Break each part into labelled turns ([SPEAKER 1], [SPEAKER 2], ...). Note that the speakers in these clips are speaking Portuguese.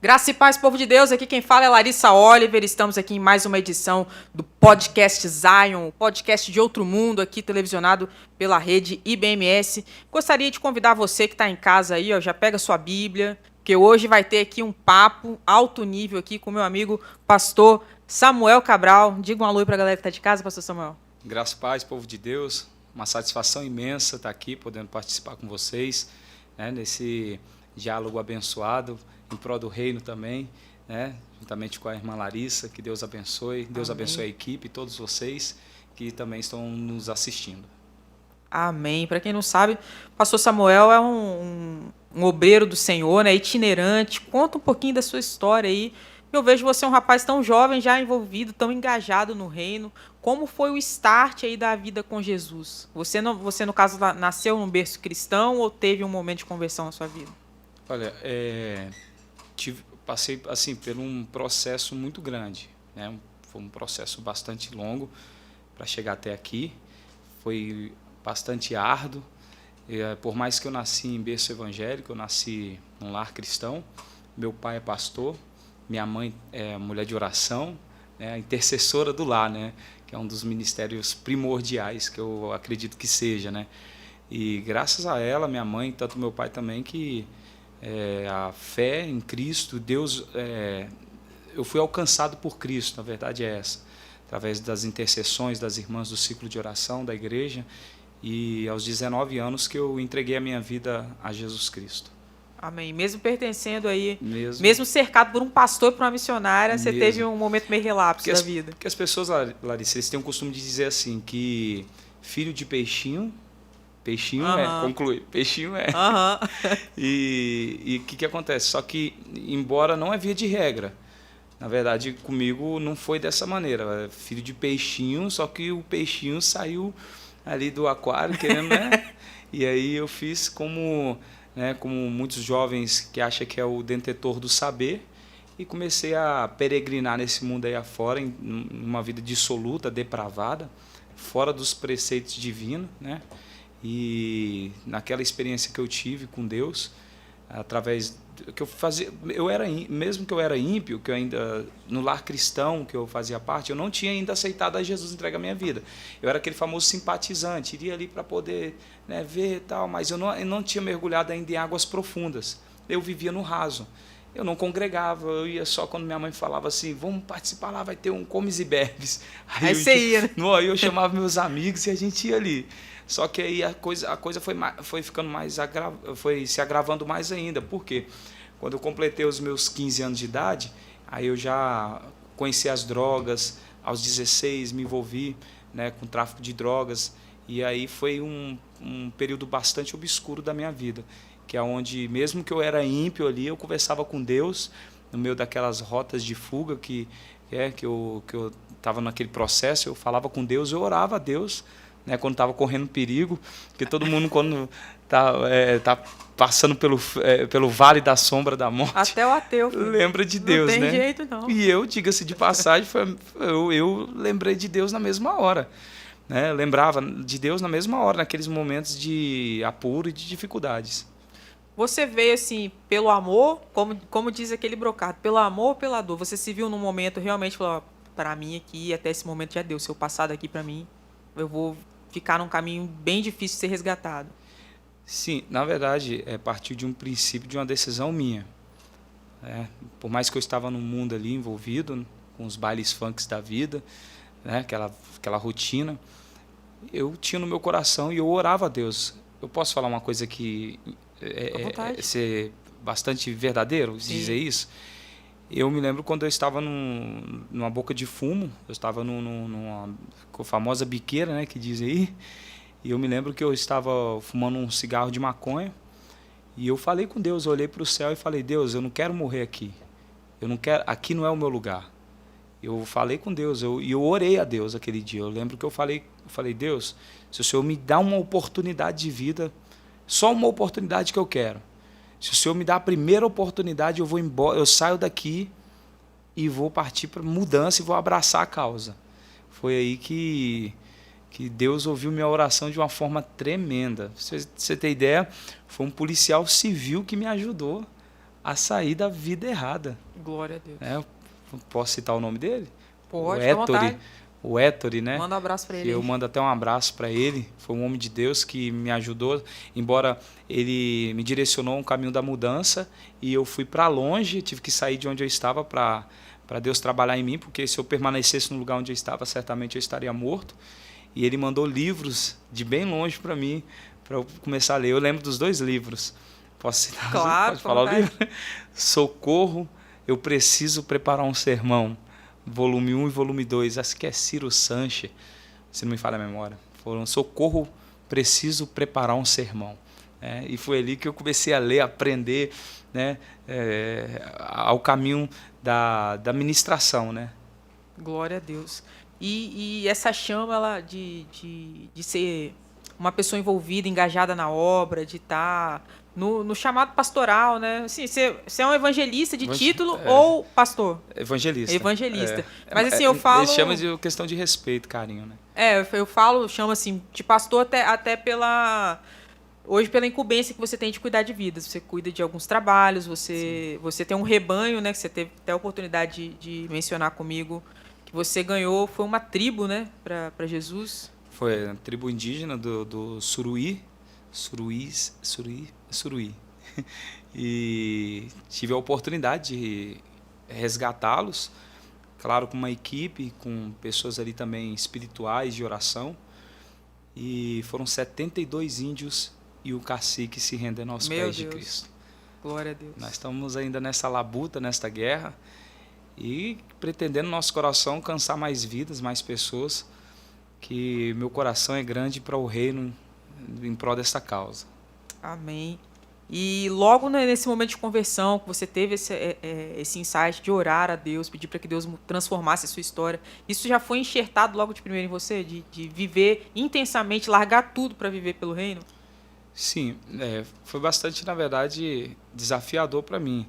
[SPEAKER 1] Graça e paz, povo de Deus, aqui quem fala é Larissa Oliver, estamos aqui em mais uma edição do podcast Zion, podcast de outro mundo, aqui televisionado pela rede IBMS. Gostaria de convidar você que está em casa aí, ó, já pega sua Bíblia, porque hoje vai ter aqui um papo alto nível aqui com meu amigo pastor Samuel Cabral. Diga um alô para a galera que está de casa, pastor Samuel.
[SPEAKER 2] Graça e paz, povo de Deus, uma satisfação imensa estar aqui, podendo participar com vocês, né, nesse diálogo abençoado, em prol do reino também, né, juntamente com a irmã Larissa, que Deus abençoe, Deus
[SPEAKER 1] Amém.
[SPEAKER 2] abençoe a equipe e todos vocês que também estão nos assistindo.
[SPEAKER 1] Amém. Para quem não sabe, o pastor Samuel é um obreiro do Senhor, né, itinerante. Conta um pouquinho da sua história aí. Eu vejo você um rapaz tão jovem, já envolvido, tão engajado no reino. Como foi o start aí da vida com Jesus? Você no caso, nasceu num berço cristão ou teve um momento de conversão na sua vida?
[SPEAKER 2] Olha, passei assim por um processo muito grande, né? Foi um processo bastante longo para chegar até aqui. Foi bastante árduo. Por mais que eu nasci em berço evangélico, eu nasci num lar cristão. Meu pai é pastor, minha mãe é mulher de oração, né, a intercessora do lar, né, que é um dos ministérios primordiais que eu acredito que seja, né. E graças a ela, minha mãe, tanto meu pai também, que a fé em Cristo, Deus, eu fui alcançado por Cristo, na verdade é essa, através das intercessões das irmãs do ciclo de oração da igreja, e aos 19 anos que eu entreguei a minha vida a Jesus Cristo.
[SPEAKER 1] Amém. Mesmo pertencendo aí, mesmo cercado por um pastor e por uma missionária, você teve um momento meio relapso da vida.
[SPEAKER 2] Porque as pessoas, Larissa, eles têm o costume de dizer assim, que filho de peixinho conclui, peixinho é. E o que acontece? Só que, embora não é via de regra, na verdade, comigo não foi dessa maneira. Filho de peixinho, só que o peixinho saiu ali do aquário, querendo, né? E aí eu fiz como muitos jovens que acham que é o detentor do saber, e comecei a peregrinar nesse mundo aí afora, em uma vida dissoluta, depravada, fora dos preceitos divinos, né? E naquela experiência que eu tive com Deus, através que eu fazia, mesmo que eu era ímpio, que eu ainda no lar cristão que eu fazia parte, eu não tinha ainda aceitado a Jesus entregar a minha vida. Eu era aquele famoso simpatizante, iria ali para poder, né, ver e tal, mas eu não tinha mergulhado ainda em águas profundas. Eu vivia no raso. Eu não congregava, eu ia só quando minha mãe falava assim, vamos participar lá, vai ter um comes e bebes.
[SPEAKER 1] Aí você ia, né?
[SPEAKER 2] Aí eu chamava meus amigos e a gente ia ali. Só que aí a coisa foi ficando foi se agravando mais ainda. Por quê? Quando eu completei os meus 15 anos de idade, aí eu já conheci as drogas. Aos 16 me envolvi, né, com tráfico de drogas. E aí foi um período bastante obscuro da minha vida, que é onde, mesmo que eu era ímpio ali, eu conversava com Deus no meio daquelas rotas de fuga que eu estava naquele processo. Eu falava com Deus, eu orava a Deus, né, quando estava correndo perigo, porque todo mundo, quando tá passando pelo vale da sombra da morte,
[SPEAKER 1] até o ateu, filho,
[SPEAKER 2] lembra de Deus, né?
[SPEAKER 1] Não tem jeito, não.
[SPEAKER 2] E eu, diga-se de passagem, eu lembrei de Deus na mesma hora, né? Lembrava de Deus na mesma hora, naqueles momentos de apuro e de dificuldades.
[SPEAKER 1] Você veio assim, pelo amor, como diz aquele brocado, pelo amor ou pela dor? Você se viu num momento, realmente falou, para mim aqui, até esse momento já deu, se eu passar daqui para mim, eu vou ficar num caminho bem difícil de ser resgatado.
[SPEAKER 2] Sim, na verdade, partiu de um princípio, de uma decisão minha. Por mais que eu estava no mundo ali envolvido, com os bailes funks da vida, né, aquela rotina, eu tinha no meu coração e eu orava a Deus. Eu posso falar uma coisa que ser bastante verdadeiro, dizer isso? Eu me lembro quando eu estava numa boca de fumo, eu estava numa famosa biqueira, né, que diz aí, e eu me lembro que eu estava fumando um cigarro de maconha, e eu falei com Deus, eu olhei para o céu e falei, Deus, eu não quero morrer aqui, aqui não é o meu lugar. Eu falei com Deus, e eu orei a Deus aquele dia. Eu lembro que eu falei, Deus, se o Senhor me dá uma oportunidade de vida, só uma oportunidade que eu quero. Se o Senhor me dá a primeira oportunidade, eu vou embora, eu saio daqui e vou partir para mudança e vou abraçar a causa. Foi aí que Deus ouviu minha oração de uma forma tremenda. Pra você ter ideia, foi um policial civil que me ajudou a sair da vida errada.
[SPEAKER 1] Glória a Deus.
[SPEAKER 2] Posso citar o nome dele?
[SPEAKER 1] Pode, à vontade.
[SPEAKER 2] O Héctor, né?
[SPEAKER 1] Manda um abraço para ele.
[SPEAKER 2] Eu mando até um abraço para ele. Foi um homem de Deus que me ajudou, embora ele me direcionou um caminho da mudança e eu fui para longe, tive que sair de onde eu estava para Deus trabalhar em mim, porque se eu permanecesse no lugar onde eu estava, certamente eu estaria morto. E ele mandou livros de bem longe para mim, para eu começar a ler. Eu lembro dos 2 livros. Posso citar?
[SPEAKER 1] Claro,
[SPEAKER 2] pode falar o livro? Socorro, eu preciso preparar um sermão. Volume 1 e volume 2, acho que é Ciro Sanches, se não me falha a memória. Foram Socorro, preciso preparar um sermão. E foi ali que eu comecei a ler, a aprender, né, ao caminho da ministração. Né?
[SPEAKER 1] Glória a Deus. E essa chama ela de ser uma pessoa envolvida, engajada na obra, de estar no chamado pastoral, né? Assim, você é um evangelista de título ou pastor?
[SPEAKER 2] Evangelista.
[SPEAKER 1] Evangelista. Mas assim, eu falo...
[SPEAKER 2] Eles chamam de questão de respeito, carinho, né?
[SPEAKER 1] Eu chamo assim, de pastor até pela... Hoje, pela incumbência que você tem de cuidar de vidas. Você cuida de alguns trabalhos, você tem um rebanho, né? Que você teve até a oportunidade de mencionar comigo, que você ganhou, foi uma tribo, né? Para Jesus.
[SPEAKER 2] Foi a tribo indígena do Suruí. E tive a oportunidade de resgatá-los, claro, com uma equipe, com pessoas ali também espirituais de oração. E foram 72 índios e o cacique se rendendo aos pés de Cristo.
[SPEAKER 1] Glória a Deus.
[SPEAKER 2] Nós estamos ainda nessa labuta, nesta guerra, e pretendendo no nosso coração alcançar mais vidas, mais pessoas, que meu coração é grande para o reino em prol dessa causa.
[SPEAKER 1] Amém. E logo nesse momento de conversão, que você teve esse insight de orar a Deus, pedir para que Deus transformasse a sua história, isso já foi enxertado logo de primeiro em você? De viver intensamente, largar tudo para viver pelo reino?
[SPEAKER 2] Sim, foi bastante, na verdade, desafiador para mim.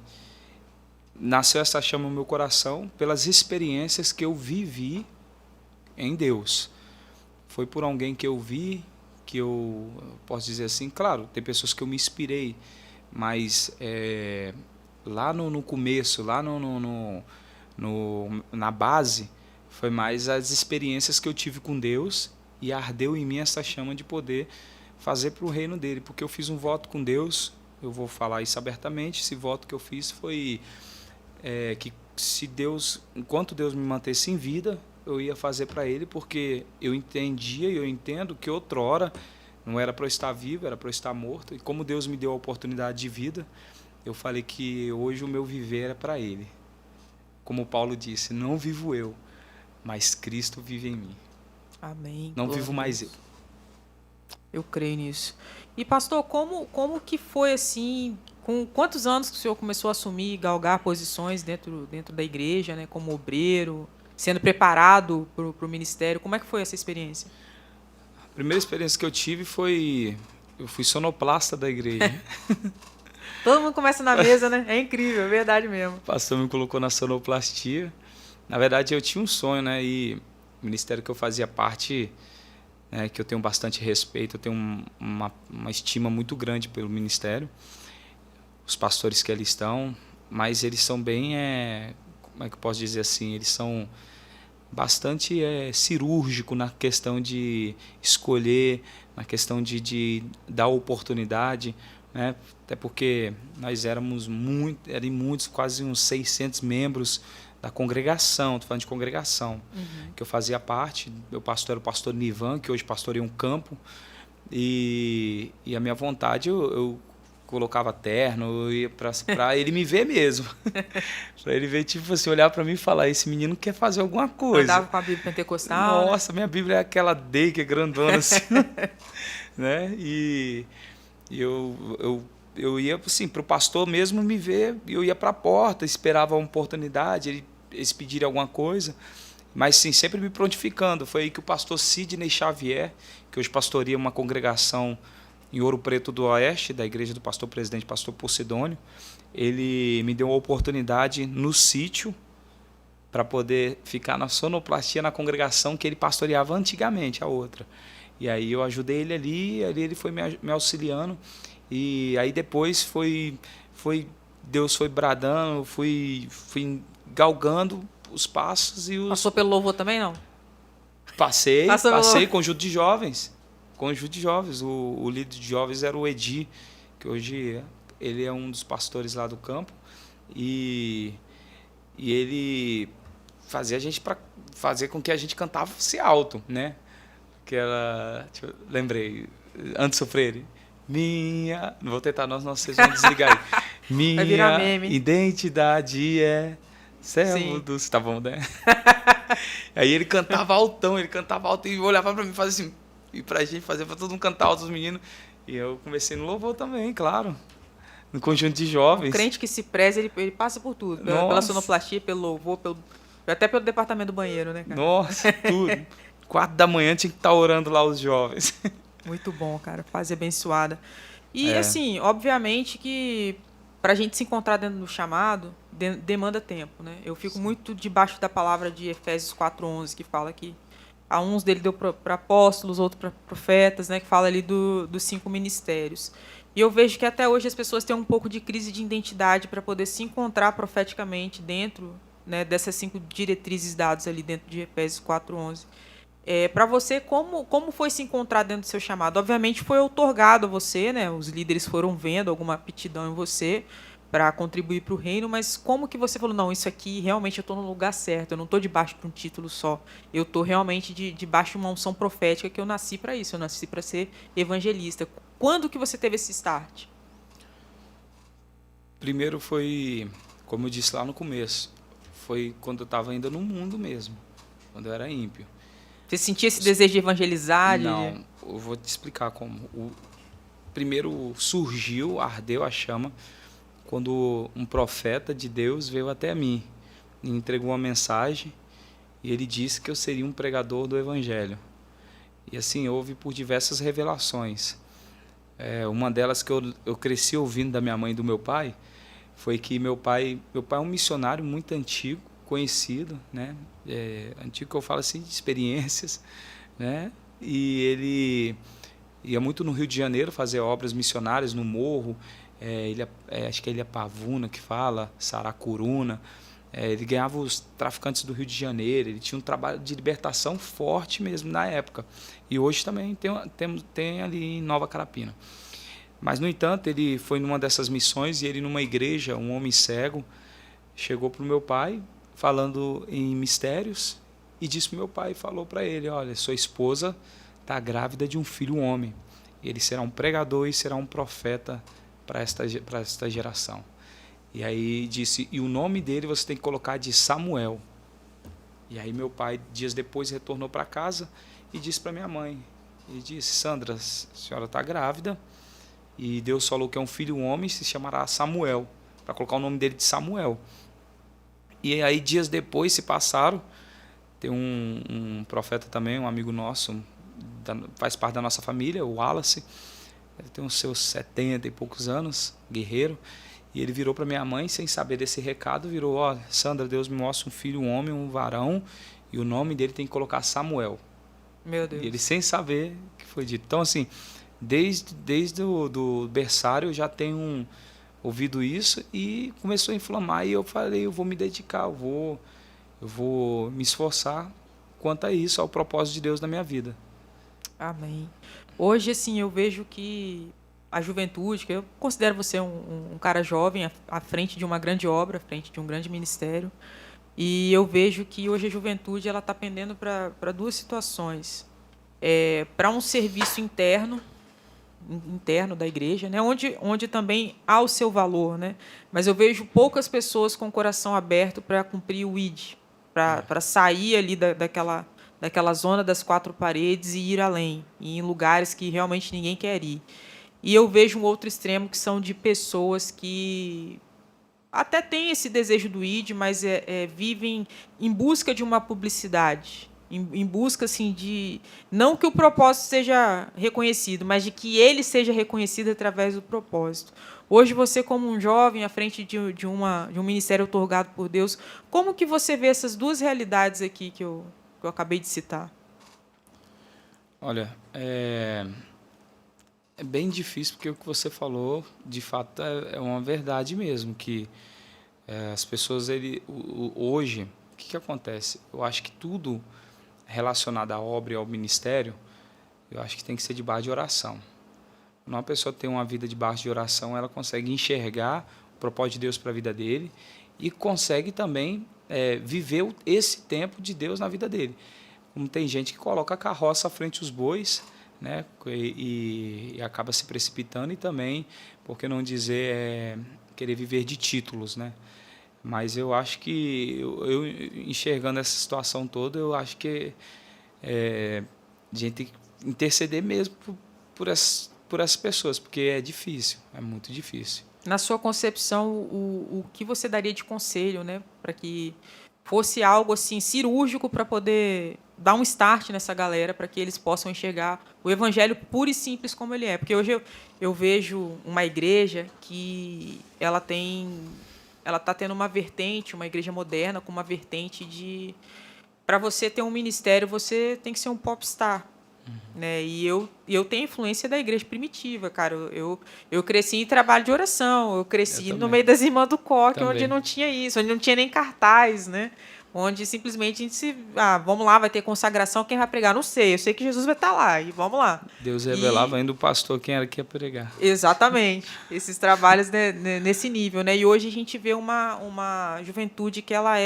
[SPEAKER 2] Nasceu essa chama no meu coração pelas experiências que eu vivi em Deus. Foi por alguém que eu vi, que eu posso dizer assim, claro, tem pessoas que eu me inspirei, mas lá no começo, lá na base, foi mais as experiências que eu tive com Deus e ardeu em mim essa chama de poder fazer para o reino dele, porque eu fiz um voto com Deus, eu vou falar isso abertamente, esse voto que eu fiz foi que se Deus, enquanto Deus me mantesse em vida, eu ia fazer para ele, porque eu entendia e eu entendo que outrora não era para eu estar vivo, era para eu estar morto, e como Deus me deu a oportunidade de vida, eu falei que hoje o meu viver era para ele. Como Paulo disse, não vivo eu, mas Cristo vive em mim.
[SPEAKER 1] Amém.
[SPEAKER 2] Não vivo mais eu.
[SPEAKER 1] Eu creio nisso. E pastor, como que foi assim, com quantos anos que o senhor começou a assumir e galgar posições dentro da igreja, né, como obreiro, sendo preparado para o ministério? Como é que foi essa experiência?
[SPEAKER 2] A primeira experiência que eu tive foi... Eu fui sonoplasta da igreja.
[SPEAKER 1] Todo mundo começa na mesa, né? É incrível, é verdade mesmo.
[SPEAKER 2] O pastor me colocou na sonoplastia. Na verdade, eu tinha um sonho, né? E o ministério que eu fazia parte, né, que eu tenho bastante respeito, eu tenho uma estima muito grande pelo ministério. Os pastores que ali estão, mas eles são bem... como é que eu posso dizer assim? Eles são bastante cirúrgico na questão de escolher, na questão de dar oportunidade, né? Até porque nós éramos muitos, quase uns 600 membros da congregação, estou falando de congregação, que eu fazia parte. Meu pastor era o pastor Nivan, que hoje pastoreia um campo, e a minha vontade, eu colocava terno, eu ia para ele me ver mesmo. Para ele ver, tipo assim, olhar para mim e falar, esse menino quer fazer alguma coisa.
[SPEAKER 1] Andava com a Bíblia pentecostal.
[SPEAKER 2] Nossa, minha Bíblia é aquela D que é grandona assim. Né? E eu ia assim, para o pastor mesmo me ver, eu ia para a porta, esperava uma oportunidade, eles pedirem alguma coisa, mas sim, sempre me prontificando. Foi aí que o pastor Sidney Xavier, que hoje pastoreia uma congregação em Ouro Preto do Oeste, da igreja do pastor presidente, pastor Posidônio, ele me deu uma oportunidade no sítio para poder ficar na sonoplastia na congregação que ele pastoreava antigamente, a outra. E aí eu ajudei ele ali ele foi me auxiliando, e aí depois foi Deus foi bradando, fui galgando os passos e os...
[SPEAKER 1] Passou pelo louvor também, não?
[SPEAKER 2] Passei conjunto de jovens. Conjunto de jovens. O líder de jovens era o Edi, que hoje ele é um dos pastores lá do campo. E ele fazia a gente para fazer com que a gente cantasse alto, né? Lembrei, antes sofrer. Não vou tentar, não, vocês vão desligar aí. Minha identidade é servo dos... Tá bom, né? Aí ele cantava altão, e olhava pra mim e fazia assim, e pra gente fazer, pra todo mundo cantar alto, os meninos. E eu comecei no louvor também, claro. No conjunto de jovens.
[SPEAKER 1] O crente que se preza, ele passa por tudo. Pela sonoplastia, pelo louvor, até pelo departamento do banheiro, né, cara?
[SPEAKER 2] Nossa, tudo. 4 da manhã tinha que estar orando lá os jovens.
[SPEAKER 1] Muito bom, cara. Fase abençoada. E, assim, obviamente que pra gente se encontrar dentro do chamado, demanda tempo, né? Eu fico muito debaixo da palavra de Efésios 4:11, que fala que a uns dele deu para apóstolos, outros para profetas, né? Que fala ali dos 5 ministérios. E eu vejo que até hoje as pessoas têm um pouco de crise de identidade para poder se encontrar profeticamente dentro, né, dessas 5 diretrizes dadas ali dentro de Efésios 4:11. Para você, como foi se encontrar dentro do seu chamado? Obviamente foi outorgado a você, né? Os líderes foram vendo alguma aptidão em você para contribuir para o reino, mas como que você falou, não, isso aqui realmente eu estou no lugar certo, eu não estou debaixo de um título só, eu estou realmente debaixo de uma unção profética que eu nasci para isso, eu nasci para ser evangelista. Quando que você teve esse start?
[SPEAKER 2] Primeiro foi, como eu disse lá no começo, foi quando eu estava ainda no mundo mesmo, quando eu era ímpio.
[SPEAKER 1] Você sentia esse desejo de evangelizar?
[SPEAKER 2] Não, eu vou te explicar como. Primeiro surgiu, ardeu a chama, quando um profeta de Deus veio até mim e entregou uma mensagem e ele disse que eu seria um pregador do evangelho. E assim, houve por diversas revelações. Uma delas que eu cresci ouvindo da minha mãe e do meu pai foi que meu pai é um missionário muito antigo, conhecido, né? Antigo que eu falo assim, de experiências, né? E ele ia muito no Rio de Janeiro fazer obras missionárias no morro, acho que é Ilha Pavuna que fala, Saracuruna. Ele ganhava os traficantes do Rio de Janeiro, ele tinha um trabalho de libertação forte mesmo na época. E hoje também tem ali em Nova Carapina. Mas, no entanto, ele foi numa dessas missões e ele, numa igreja, um homem cego, chegou para o meu pai falando em mistérios e disse para o meu pai, falou para ele, olha, sua esposa está grávida de um filho homem. Ele será um pregador e será um profeta para esta geração. E aí disse, e o nome dele você tem que colocar de Samuel. E aí meu pai, dias depois, retornou para casa e disse para minha mãe, e disse, Sandra, a senhora está grávida e Deus falou que é um filho homem, se chamará Samuel, para colocar o nome dele de Samuel. E aí dias depois se passaram, tem um profeta também, um amigo nosso, faz parte da nossa família, o Wallace, ele tem os seus 70 e poucos anos, guerreiro, e ele virou para minha mãe, sem saber desse recado, virou, Sandra, Deus me mostra um filho, um homem, um varão, e o nome dele tem que colocar Samuel.
[SPEAKER 1] Meu Deus.
[SPEAKER 2] E ele sem saber que foi dito. Então, assim, desde o berçário eu já tenho ouvido isso e começou a inflamar, e eu falei, eu vou me dedicar, eu vou me esforçar quanto a isso, ao propósito de Deus na minha vida.
[SPEAKER 1] Amém. Hoje, assim, eu vejo que a juventude, que eu considero você um cara jovem à frente de uma grande obra, à frente de um grande ministério, e eu vejo que hoje a juventude ela está pendendo para 2 situações. Para um serviço interno da igreja, né? onde também há o seu valor, né? Mas eu vejo poucas pessoas com o coração aberto para cumprir o ID, para sair ali daquela zona das 4 paredes e ir além, e em lugares que realmente ninguém quer ir. E eu vejo um outro extremo que são de pessoas que até têm esse desejo do ID, mas vivem em busca de uma publicidade, em busca assim, de... Não que o propósito seja reconhecido, mas de que ele seja reconhecido através do propósito. Hoje, você, como um jovem, à frente de um ministério outorgado por Deus, como que você vê essas 2 realidades aqui que eu acabei de citar?
[SPEAKER 2] Olha, É bem difícil, porque o que você falou, de fato, é uma verdade mesmo, que as pessoas, hoje, o que acontece? Eu acho que tudo relacionado à obra e ao ministério, eu acho que tem que ser debaixo de oração. Quando uma pessoa tem uma vida debaixo de oração, ela consegue enxergar o propósito de Deus para a vida dele e consegue também viver esse tempo de Deus na vida dele. Como tem gente que coloca a carroça à frente dos bois, né, e acaba se precipitando, e também, por que não dizer, querer viver de títulos, né? Mas eu acho que, eu enxergando essa situação toda, eu acho que a gente tem que interceder mesmo por essas pessoas, porque é difícil, é muito difícil.
[SPEAKER 1] Na sua concepção, o que você daria de conselho, né, para que fosse algo assim cirúrgico para poder dar um start nessa galera, para que eles possam enxergar o evangelho puro e simples como ele é? Porque hoje eu vejo uma igreja que ela está tendo uma vertente, uma igreja moderna com uma vertente de, para você ter um ministério, você tem que ser um popstar. Né? E eu tenho influência da igreja primitiva, cara. Eu cresci em trabalho de oração, eu cresci no meio das irmãs do coque, onde não tinha isso, onde não tinha nem cartaz, né? Onde simplesmente a gente vamos lá, vai ter consagração, quem vai pregar? Não sei, eu sei que Jesus vai estar lá, e vamos lá.
[SPEAKER 2] Deus revelava ainda o pastor quem era que ia pregar.
[SPEAKER 1] Exatamente, esses trabalhos, né, nesse nível, né? E hoje a gente vê uma juventude que ela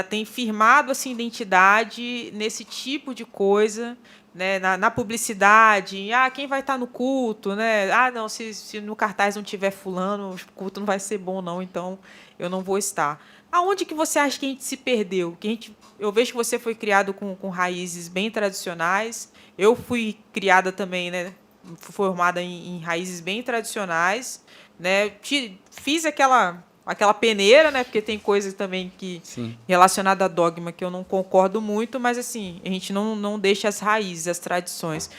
[SPEAKER 1] tem firmado essa identidade nesse tipo de coisa, né, na publicidade. Quem vai estar no culto, né? Não, se no cartaz não tiver fulano, o culto não vai ser bom, não, então eu não vou estar. Aonde que você acha que a gente se perdeu? Eu vejo que você foi criado com raízes bem tradicionais. Eu fui criada também, né, formada em raízes bem tradicionais, né? Fiz aquela peneira, né? Porque tem coisas também que relacionada a dogma que eu não concordo muito, mas assim, a gente não deixa as raízes, as tradições.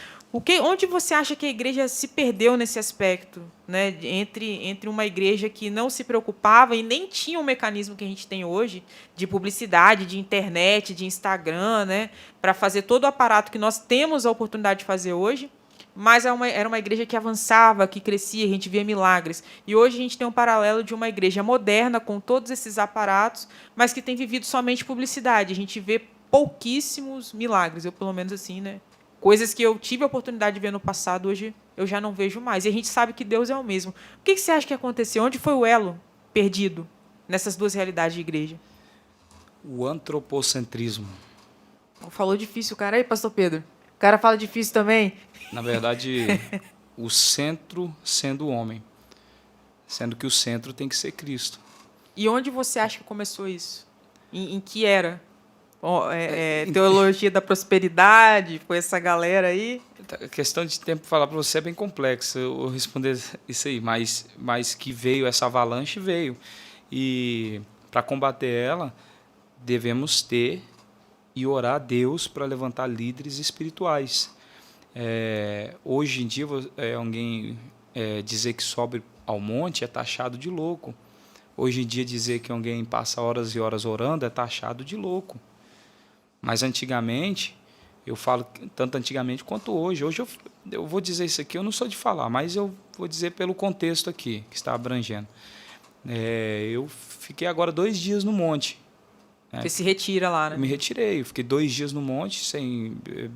[SPEAKER 1] Onde você acha que a igreja se perdeu nesse aspecto, né? Entre uma igreja que não se preocupava e nem tinha o mecanismo que a gente tem hoje de publicidade, de internet, de Instagram, né? Para fazer todo o aparato que nós temos a oportunidade de fazer hoje, mas era uma igreja que avançava, que crescia, a gente via milagres. E hoje a gente tem um paralelo de uma igreja moderna, com todos esses aparatos, mas que tem vivido somente publicidade. A gente vê pouquíssimos milagres, eu pelo menos assim, né? Coisas que eu tive a oportunidade de ver no passado, hoje eu já não vejo mais. E a gente sabe que Deus é o mesmo. O que você acha que aconteceu? Onde foi o elo perdido nessas duas realidades de igreja?
[SPEAKER 2] O antropocentrismo.
[SPEAKER 1] Falou difícil, cara. Aí, pastor Pedro. O cara fala difícil também.
[SPEAKER 2] Na verdade, o centro sendo o homem. Sendo que o centro tem que ser Cristo.
[SPEAKER 1] E onde você acha que começou isso? Em que era? Teologia da prosperidade? Foi essa galera aí?
[SPEAKER 2] A questão de tempo falar para você é bem complexa, eu responder isso aí, mas que veio, essa avalanche veio. E para combater ela, devemos ter e orar a Deus para levantar líderes espirituais. Hoje em dia, alguém dizer que sobe ao monte é taxado de louco. Hoje em dia, dizer que alguém passa horas e horas orando é taxado de louco. Mas antigamente, eu falo tanto antigamente quanto hoje. Hoje eu vou dizer isso aqui, eu não sou de falar, mas eu vou dizer pelo contexto aqui, que está abrangendo. Eu fiquei agora 2 dias no monte.
[SPEAKER 1] Você se retira lá, né?
[SPEAKER 2] Eu me retirei, eu fiquei 2 dias no monte,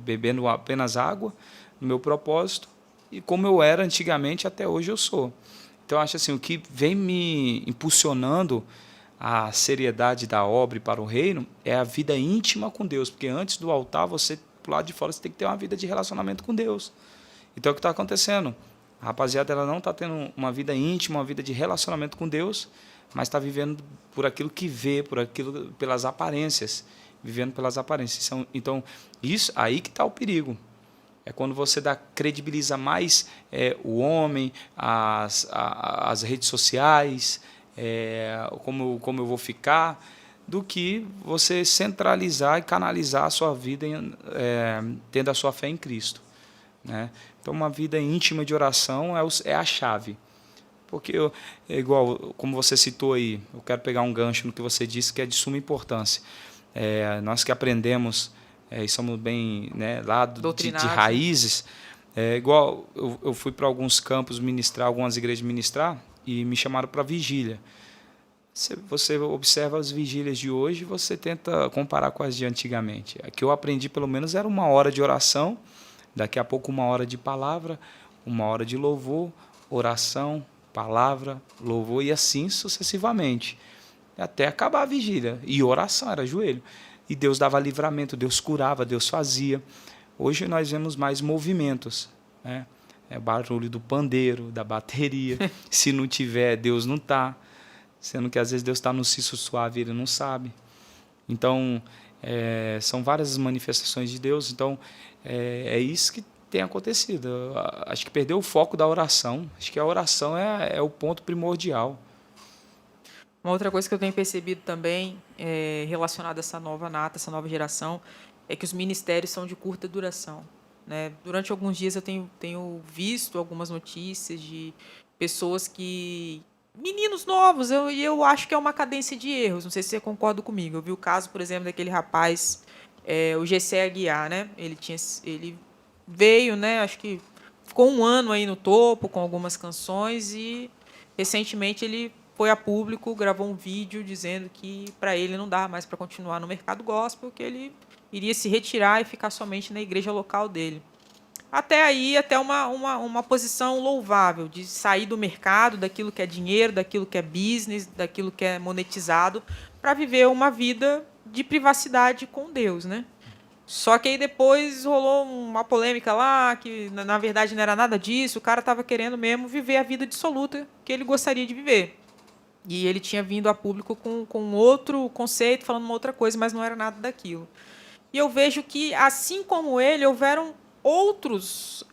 [SPEAKER 2] bebendo apenas água, no meu propósito. E como eu era antigamente, até hoje eu sou. Então, eu acho assim, o que vem me impulsionando a seriedade da obra e para o reino é a vida íntima com Deus, porque antes do altar, você, pro lado de fora, você tem que ter uma vida de relacionamento com Deus. Então, é o que está acontecendo? A rapaziada, ela não está tendo uma vida íntima, uma vida de relacionamento com Deus, mas está vivendo por aquilo que vê, pelas aparências, vivendo pelas aparências. Então, isso aí que está o perigo. É quando você credibiliza mais o homem, as redes sociais, como eu vou ficar, do que você centralizar e canalizar a sua vida tendo a sua fé em Cristo, né? Então, uma vida íntima de oração é a chave. Porque, igual como você citou aí, eu quero pegar um gancho no que você disse, que é de suma importância. Nós que aprendemos e somos bem, né, lá de raízes, Igual eu fui para alguns campos ministrar, algumas igrejas ministrar, e me chamaram para vigília. Se você observa as vigílias de hoje, você tenta comparar com as de antigamente. A que eu aprendi, pelo menos, era 1 hora de oração, daqui a pouco 1 hora de palavra, 1 hora de louvor, oração, palavra, louvor, e assim sucessivamente, até acabar a vigília. E oração, era joelho. E Deus dava livramento, Deus curava, Deus fazia. Hoje nós vemos mais movimentos, né? É o barulho do pandeiro, da bateria. Se não tiver, Deus não está. Sendo que às vezes Deus está no cisso suave e ele não sabe. Então, são várias manifestações de Deus. Então, é isso que tem acontecido. Acho que perdeu o foco da oração. Acho que a oração é o ponto primordial.
[SPEAKER 1] Uma outra coisa que eu tenho percebido também, relacionada a essa nova nata, essa nova geração, é que os ministérios são de curta duração, né? Durante alguns dias eu tenho visto algumas notícias de pessoas meninos novos, e eu acho que é uma cadência de erros. Não sei se você concorda comigo. Eu vi o caso, por exemplo, daquele rapaz, o Gessé Aguiar, né? Ele veio, né? Acho que ficou 1 ano aí no topo com algumas canções e recentemente ele foi a público, gravou um vídeo dizendo que para ele não dá mais para continuar no mercado gospel, que ele iria se retirar e ficar somente na igreja local dele. Até aí, até uma posição louvável, de sair do mercado, daquilo que é dinheiro, daquilo que é business, daquilo que é monetizado, para viver uma vida de privacidade com Deus, né? Só que aí depois rolou uma polêmica lá, que na verdade não era nada disso, o cara estava querendo mesmo viver a vida dissoluta que ele gostaria de viver. E ele tinha vindo a público com outro conceito, falando uma outra coisa, mas não era nada daquilo. E eu vejo que, assim como ele, houveram outras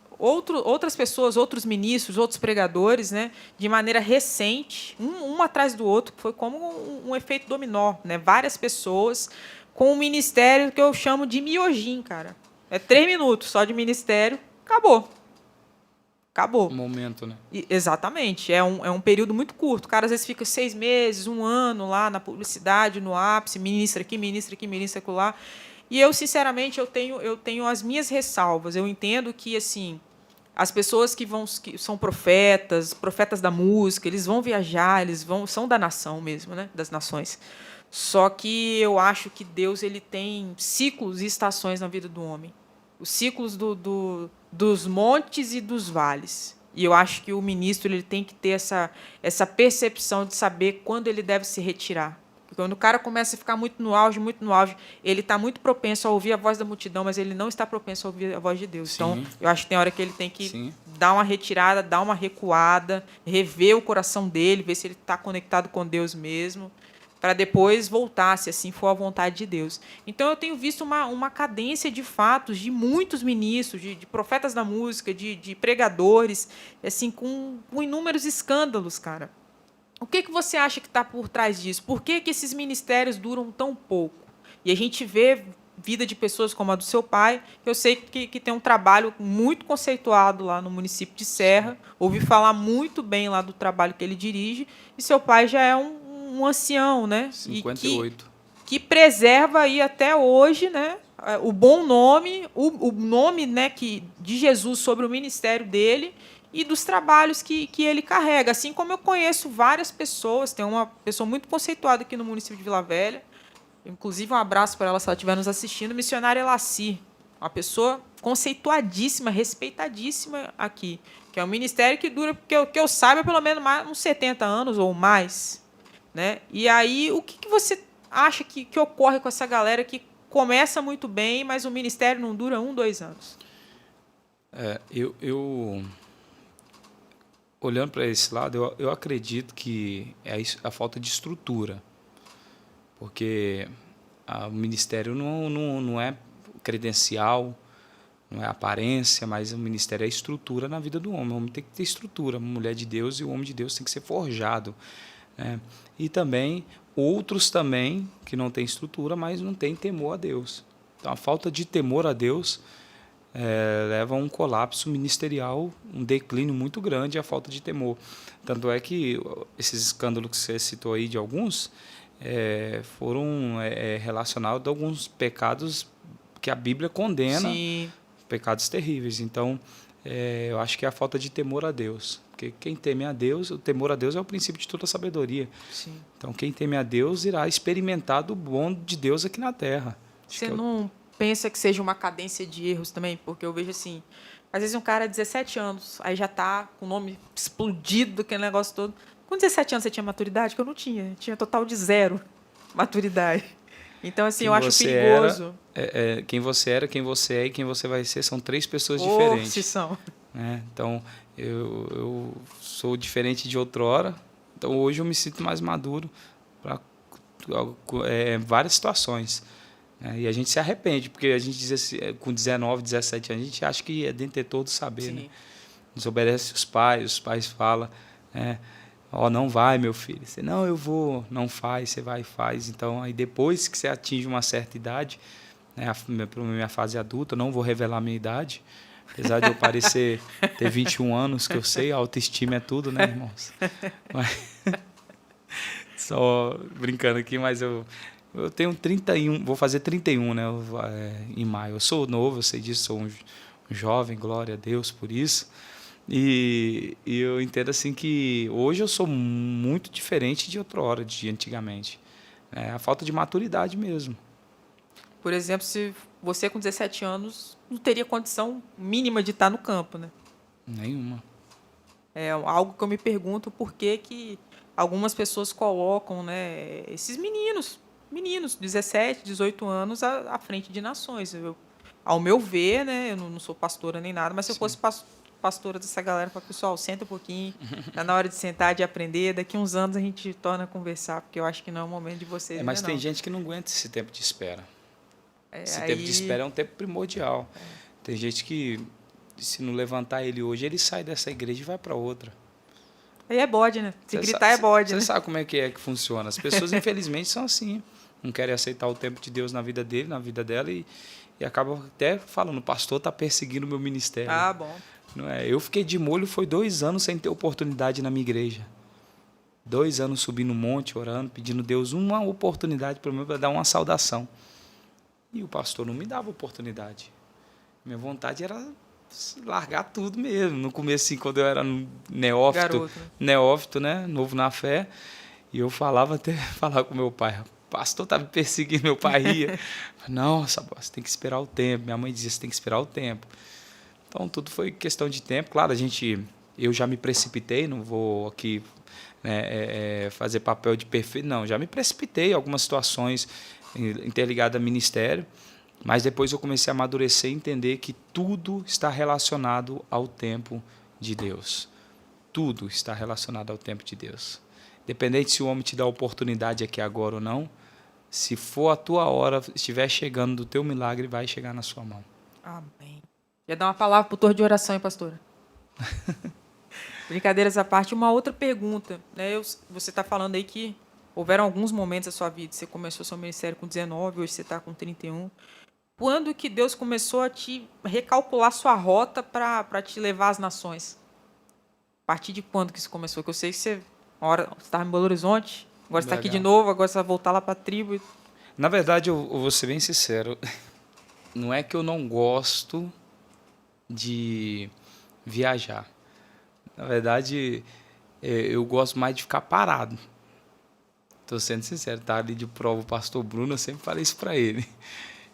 [SPEAKER 1] pessoas, outros ministros, outros pregadores, né, de maneira recente, um atrás do outro, que foi como um efeito dominó, né? Várias pessoas com um ministério que eu chamo de miojinho, cara. 3 minutos só de ministério, acabou. Acabou.
[SPEAKER 2] Um momento, né?
[SPEAKER 1] Exatamente. É um período muito curto. O cara, às vezes, fica 6 meses, 1 ano lá na publicidade, no ápice, ministra aqui, ministra acolá. E eu, sinceramente, eu tenho as minhas ressalvas. Eu entendo que, assim, as pessoas que são profetas da música, eles vão viajar, são da nação mesmo, né? Das nações. Só que eu acho que Deus ele tem ciclos e estações na vida do homem. Os ciclos dos montes e dos vales. E eu acho que o ministro ele tem que ter essa percepção de saber quando ele deve se retirar. Porque quando o cara começa a ficar muito no auge, ele está muito propenso a ouvir a voz da multidão, mas ele não está propenso a ouvir a voz de Deus. Sim. Então, eu acho que tem hora que ele tem que dar uma retirada, dar uma recuada, rever o coração dele, ver se ele está conectado com Deus mesmo, para depois voltar, se assim for a vontade de Deus. Então, eu tenho visto uma cadência de fatos de muitos ministros, de profetas da música, de pregadores, assim, com inúmeros escândalos, cara. O que você acha que está por trás disso? Por que esses ministérios duram tão pouco? E a gente vê vida de pessoas como a do seu pai, que eu sei que tem um trabalho muito conceituado lá no município de Serra, ouvi falar muito bem lá do trabalho que ele dirige, e seu pai já é um ancião, né?
[SPEAKER 2] 58.
[SPEAKER 1] Que preserva aí até hoje, né, o bom nome, o nome, né, de Jesus sobre o ministério dele e dos trabalhos que ele carrega. Assim como eu conheço várias pessoas, tem uma pessoa muito conceituada aqui no município de Vila Velha, inclusive um abraço para ela se ela estiver nos assistindo, missionária Elaci, uma pessoa conceituadíssima, respeitadíssima aqui, que é um ministério que dura, que eu saiba, pelo menos uns 70 anos ou mais, né? E aí, o que você acha que ocorre com essa galera que começa muito bem, mas o ministério não dura 1, 2 anos?
[SPEAKER 2] Eu olhando para esse lado, eu acredito que é a falta de estrutura, porque o ministério não é credencial, não é aparência, mas o ministério é estrutura na vida do homem. O homem tem que ter estrutura, a mulher de Deus e o homem de Deus tem que ser forjado, né? E também outros também que não têm estrutura, mas não têm temor a Deus. Então, a falta de temor a Deus leva a um colapso ministerial, um declínio muito grande, a falta de temor. Tanto é que esses escândalos que você citou aí de alguns foram relacionados a alguns pecados que a Bíblia condena,
[SPEAKER 1] Sim.
[SPEAKER 2] pecados terríveis. Então, eu acho que é a falta de temor a Deus. Porque quem teme a Deus, o temor a Deus é o princípio de toda a sabedoria.
[SPEAKER 1] Sim.
[SPEAKER 2] Então, quem teme a Deus irá experimentar do bom de Deus aqui na Terra.
[SPEAKER 1] Você não pensa que seja uma cadência de erros também? Porque eu vejo assim, às vezes um cara de 17 anos, aí já está com o nome explodido, aquele negócio todo. Com 17 anos você tinha maturidade? Que eu não tinha. Eu tinha total de 0 maturidade. Então, assim, eu acho perigoso.
[SPEAKER 2] Quem você era, quem você é e quem você vai ser são 3 pessoas diferentes.
[SPEAKER 1] Se são.
[SPEAKER 2] Então, eu sou diferente de outrora. Então, hoje eu me sinto mais maduro para várias situações. E a gente se arrepende, porque a gente diz assim, com 19, 17 anos, a gente acha que é dentre todos saber. Né? Nos obedece os pais falam, não vai, meu filho. Você, não, eu vou, não faz, você vai e faz. Então, aí depois que você atinge uma certa idade, para minha fase adulta, eu não vou revelar a minha idade, apesar de eu parecer ter 21 anos, que eu sei, a autoestima é tudo, né, irmãos? Só brincando aqui, mas eu tenho 31, vou fazer 31, né, em maio. Eu sou novo, eu sei disso, sou um jovem, glória a Deus por isso. E eu entendo assim que hoje eu sou muito diferente de outrora, de antigamente. É a falta de maturidade mesmo.
[SPEAKER 1] Por exemplo, se você com 17 anos não teria condição mínima de estar no campo, né?
[SPEAKER 2] Nenhuma.
[SPEAKER 1] É algo que eu me pergunto por que algumas pessoas colocam, né, esses meninos, 17, 18 anos, à frente de nações. Ao meu ver, né, eu não sou pastora nem nada, mas se eu fosse pastora dessa galera, para pessoal, senta um pouquinho, tá na hora de sentar, de aprender, daqui uns anos a gente torna a conversar, porque eu acho que não é o momento de vocês.
[SPEAKER 2] Mas tem gente que não aguenta esse tempo de espera. Esse
[SPEAKER 1] aí...
[SPEAKER 2] tempo de espera é um tempo primordial. Tem gente que, se não levantar ele hoje, ele sai dessa igreja e vai para outra.
[SPEAKER 1] Aí é bode, né? Se gritar é bode, né?
[SPEAKER 2] Você sabe como é que funciona. As pessoas, infelizmente, são assim. Não querem aceitar o tempo de Deus na vida dele, na vida dela, e acabam até falando, o pastor está perseguindo o meu ministério.
[SPEAKER 1] Ah, bom.
[SPEAKER 2] Não é? Eu fiquei de molho, foi 2 anos sem ter oportunidade na minha igreja. 2 anos subindo um monte, orando, pedindo a Deus uma oportunidade para dar uma saudação. E o pastor não me dava oportunidade. Minha vontade era largar tudo mesmo. No começo, assim, quando eu era neófito, né? Novo na fé, e eu falava com meu pai, o pastor estava me perseguindo, meu pai ria. Nossa, você tem que esperar o tempo. Minha mãe dizia, você tem que esperar o tempo. Então, tudo foi questão de tempo. Claro, eu já me precipitei, não vou aqui fazer papel de perfeito, não. Já me precipitei em algumas situações interligadas a ministério, mas depois eu comecei a amadurecer e entender que tudo está relacionado ao tempo de Deus. Tudo está relacionado ao tempo de Deus. Independente se o homem te dá a oportunidade aqui agora ou não, se for a tua hora, estiver chegando do teu milagre, vai chegar na sua mão.
[SPEAKER 1] Amém. Já dá uma palavra para o torno de oração, hein, pastora? Brincadeiras à parte, uma outra pergunta. Né? Você está falando aí que houveram alguns momentos da sua vida. Você começou seu ministério com 19, hoje você está com 31. Quando que Deus começou a te recalcular sua rota para te levar às nações? A partir de quando que isso começou? Que eu sei que você estava em Belo Horizonte, agora você está aqui de novo, agora você vai voltar lá para a tribo.
[SPEAKER 2] Na verdade, eu vou ser bem sincero. Não é que eu não gosto de viajar. Na verdade, eu gosto mais de ficar parado. Estou sendo sincero, tá ali de prova o pastor Bruno, eu sempre falei isso para ele.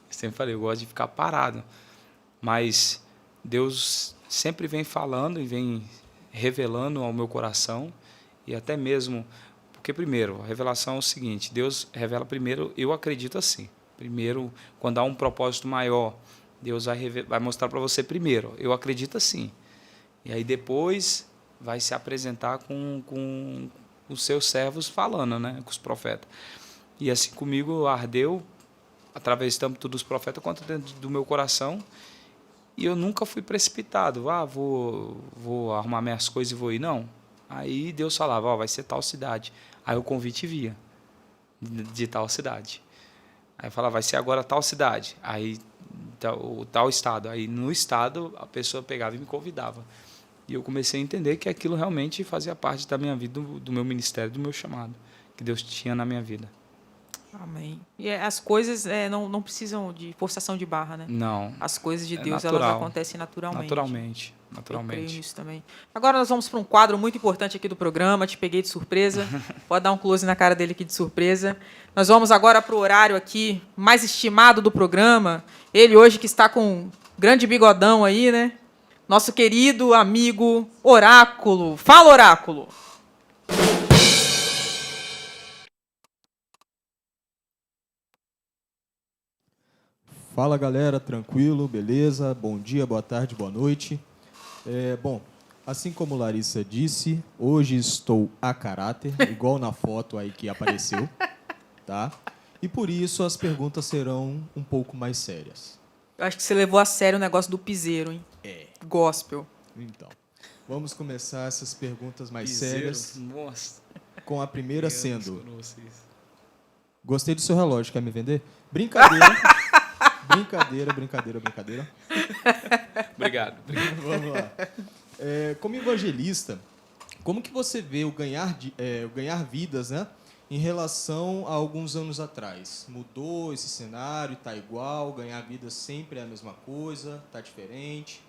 [SPEAKER 2] Eu sempre falei, eu gosto de ficar parado. Mas Deus sempre vem falando e vem revelando ao meu coração, e até mesmo, porque primeiro, a revelação é o seguinte, Deus revela primeiro, eu acredito assim. Primeiro, quando há um propósito maior, Deus vai mostrar para você primeiro. Eu acredito assim. E aí depois vai se apresentar com os seus servos falando, né? Com os profetas. E assim comigo ardeu, através tanto dos profetas quanto dentro do meu coração. E eu nunca fui precipitado. Vou arrumar minhas coisas e vou ir. Não. Aí Deus falava, vai ser tal cidade. Aí o convite via de tal cidade. Aí eu falava, vai ser agora tal cidade. Aí tal estado. Aí no estado a pessoa pegava e me convidava. E eu comecei a entender que aquilo realmente fazia parte da minha vida, do meu ministério, do meu chamado, que Deus tinha na minha vida.
[SPEAKER 1] Amém. E as coisas não precisam de forçação de barra, né?
[SPEAKER 2] Não.
[SPEAKER 1] As coisas de Deus,
[SPEAKER 2] natural.
[SPEAKER 1] elas acontecem naturalmente.
[SPEAKER 2] Naturalmente.
[SPEAKER 1] Eu creio nisso também. Agora nós vamos para um quadro muito importante aqui do programa. Te peguei de surpresa. Pode dar um close na cara dele aqui de surpresa. Nós vamos agora para o horário aqui mais estimado do programa. Ele hoje que está com um grande bigodão aí, né? Nosso querido amigo Oráculo. Fala, Oráculo!
[SPEAKER 3] Fala, galera, tranquilo, beleza? Bom dia, boa tarde, boa noite. Bom, assim como Larissa disse, hoje estou a caráter, igual na foto aí que apareceu, tá? E por isso as perguntas serão um pouco mais sérias.
[SPEAKER 1] Eu acho que você levou a sério o negócio do piseiro, hein? Gospel.
[SPEAKER 3] Então, vamos começar essas perguntas mais
[SPEAKER 2] Piseiro,
[SPEAKER 3] sérias.
[SPEAKER 2] Nossa.
[SPEAKER 3] Com a primeira sendo...
[SPEAKER 2] Vocês.
[SPEAKER 3] Gostei do seu relógio, quer me vender? Brincadeira. Brincadeira.
[SPEAKER 2] Obrigado.
[SPEAKER 3] Vamos lá. Como evangelista, como que você vê o ganhar vidas, né, em relação a alguns anos atrás? Mudou esse cenário? Está igual? Ganhar vidas sempre é a mesma coisa? Está diferente?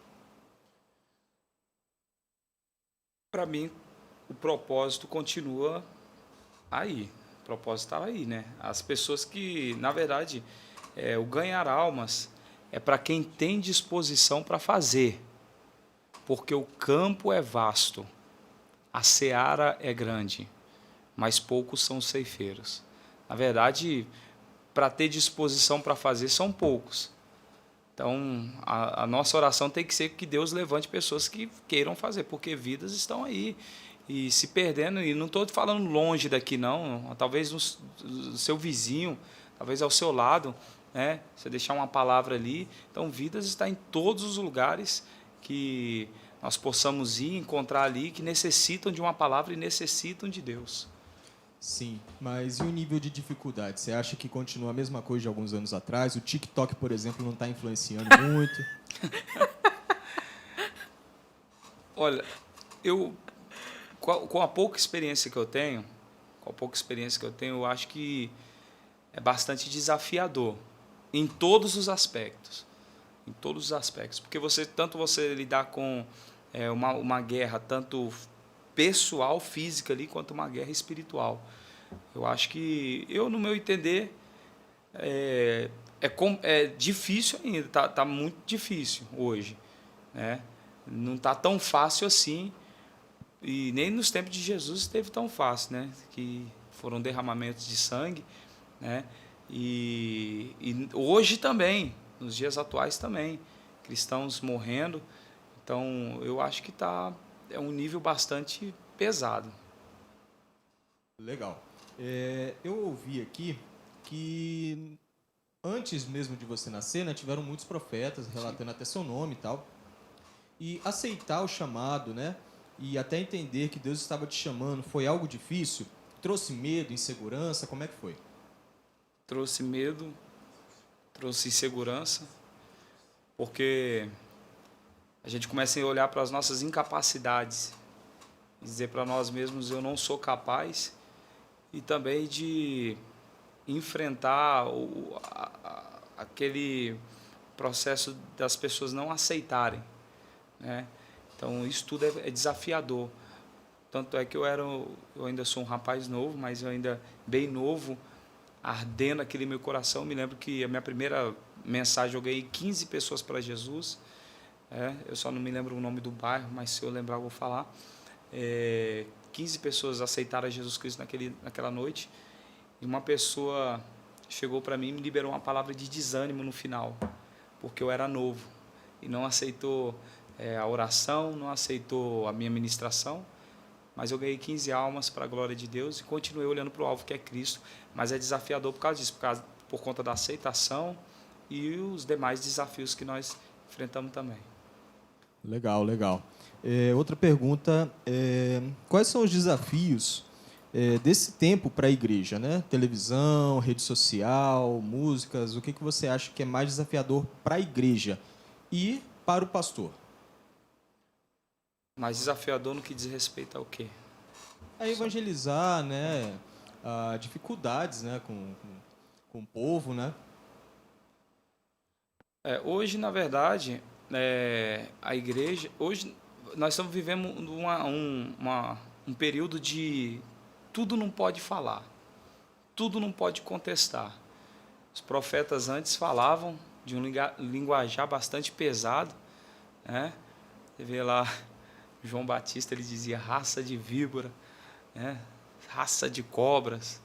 [SPEAKER 2] Para mim, o propósito continua aí. O propósito está aí, né? As pessoas que, na verdade, o ganhar almas é para quem tem disposição para fazer, porque o campo é vasto, a seara é grande, mas poucos são os ceifeiros. Na verdade, para ter disposição para fazer, são poucos. Então, a nossa oração tem que ser que Deus levante pessoas que queiram fazer, porque vidas estão aí e se perdendo. E não estou falando longe daqui, não. Talvez no seu vizinho, talvez ao seu lado, né? Você deixar uma palavra ali. Então, vidas estão em todos os lugares que nós possamos ir, encontrar ali, que necessitam de uma palavra e necessitam de Deus.
[SPEAKER 3] Sim, mas e o nível de dificuldade? Você acha que continua a mesma coisa de alguns anos atrás? O TikTok, por exemplo, não está influenciando muito?
[SPEAKER 2] Olha, com a pouca experiência que eu tenho, eu acho que é bastante desafiador em todos os aspectos. Em todos os aspectos. Porque tanto você lidar com uma guerra, tanto pessoal, física ali, quanto uma guerra espiritual. Eu acho que, no meu entender, é difícil ainda, tá muito difícil hoje, né? Não está tão fácil assim, e nem nos tempos de Jesus esteve tão fácil, né? Que foram derramamentos de sangue, né? E hoje também, nos dias atuais também, cristãos morrendo. Então, eu acho que é um nível bastante pesado.
[SPEAKER 3] Legal. Eu ouvi aqui que antes mesmo de você nascer, né, tiveram muitos profetas relatando até seu nome e tal. E aceitar o chamado, né, e até entender que Deus estava te chamando, foi algo difícil? Trouxe medo, insegurança? Como é que foi?
[SPEAKER 2] Trouxe medo, trouxe insegurança, porque a gente começa a olhar para as nossas incapacidades, dizer para nós mesmos, eu não sou capaz, e também de enfrentar aquele processo das pessoas não aceitarem, né? Então, isso tudo é desafiador. Tanto é que eu ainda sou um rapaz novo, mas eu ainda bem novo, ardendo aquele meu coração. Me lembro que a minha primeira mensagem eu ganhei 15 pessoas para Jesus. Eu só não me lembro o nome do bairro, mas se eu lembrar eu vou falar. 15 pessoas aceitaram a Jesus Cristo naquela noite. E uma pessoa chegou para mim e me liberou uma palavra de desânimo no final, porque eu era novo e não aceitou a oração, não aceitou a minha ministração. Mas eu ganhei 15 almas para a glória de Deus e continuei olhando para o alvo que é Cristo. Mas é desafiador por causa disso, por conta da aceitação e os demais desafios que nós enfrentamos também.
[SPEAKER 3] Legal, legal. Outra pergunta, quais são os desafios desse tempo para a igreja, né? Televisão, rede social, músicas, o que você acha que é mais desafiador para a igreja e para o pastor?
[SPEAKER 2] Mais desafiador no que diz respeito ao quê?
[SPEAKER 3] A evangelizar, né? Dificuldades, né? Com o povo, né?
[SPEAKER 2] Hoje, na verdade, a igreja... Hoje, nós estamos vivendo um período de tudo não pode falar, tudo não pode contestar. Os profetas antes falavam de um linguajar bastante pesado, né? Você vê lá, João Batista, ele dizia raça de víbora, né? Raça de cobras.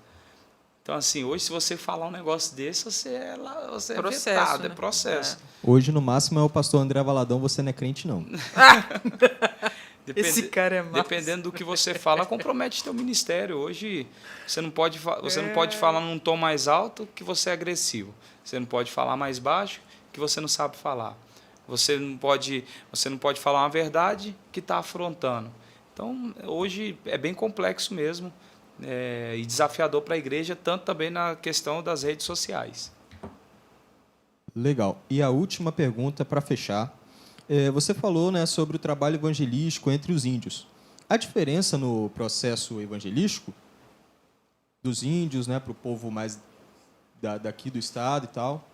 [SPEAKER 2] Então, assim, hoje, se você falar um negócio desse, você é
[SPEAKER 1] processo,
[SPEAKER 2] vetado,
[SPEAKER 1] né?
[SPEAKER 2] é processo.
[SPEAKER 3] Hoje, no máximo, é o pastor André Valadão, você não é crente, não.
[SPEAKER 1] Esse cara é massa.
[SPEAKER 2] Dependendo do que você fala, compromete teu ministério. Hoje, você não pode falar num tom mais alto que você é agressivo. Você não pode falar mais baixo que você não sabe falar. Você não pode falar uma verdade que está afrontando. Então, hoje é bem complexo mesmo, e desafiador para a igreja, tanto também na questão das redes sociais.
[SPEAKER 3] Legal. E a última pergunta para fechar. Você falou, né, sobre o trabalho evangelístico entre os índios. A diferença no processo evangelístico dos índios, né, para o povo mais daqui do estado e tal?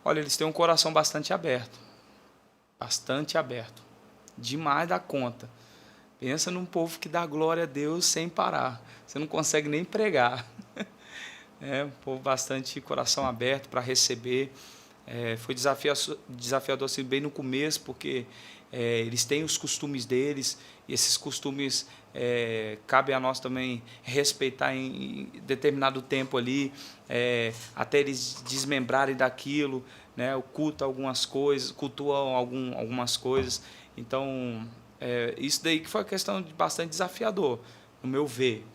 [SPEAKER 2] Olha, eles têm um coração bastante aberto, demais da conta. Pensa num povo que dá glória a Deus sem parar. Você não consegue nem pregar. Um povo bastante coração aberto para receber. Foi desafiador assim, bem no começo, porque eles têm os costumes deles, e esses costumes cabe a nós também respeitar em determinado tempo ali, até eles desmembrarem daquilo, né? O culto cultuam algumas coisas. Então, isso daí que foi uma questão bastante desafiador, no meu ver,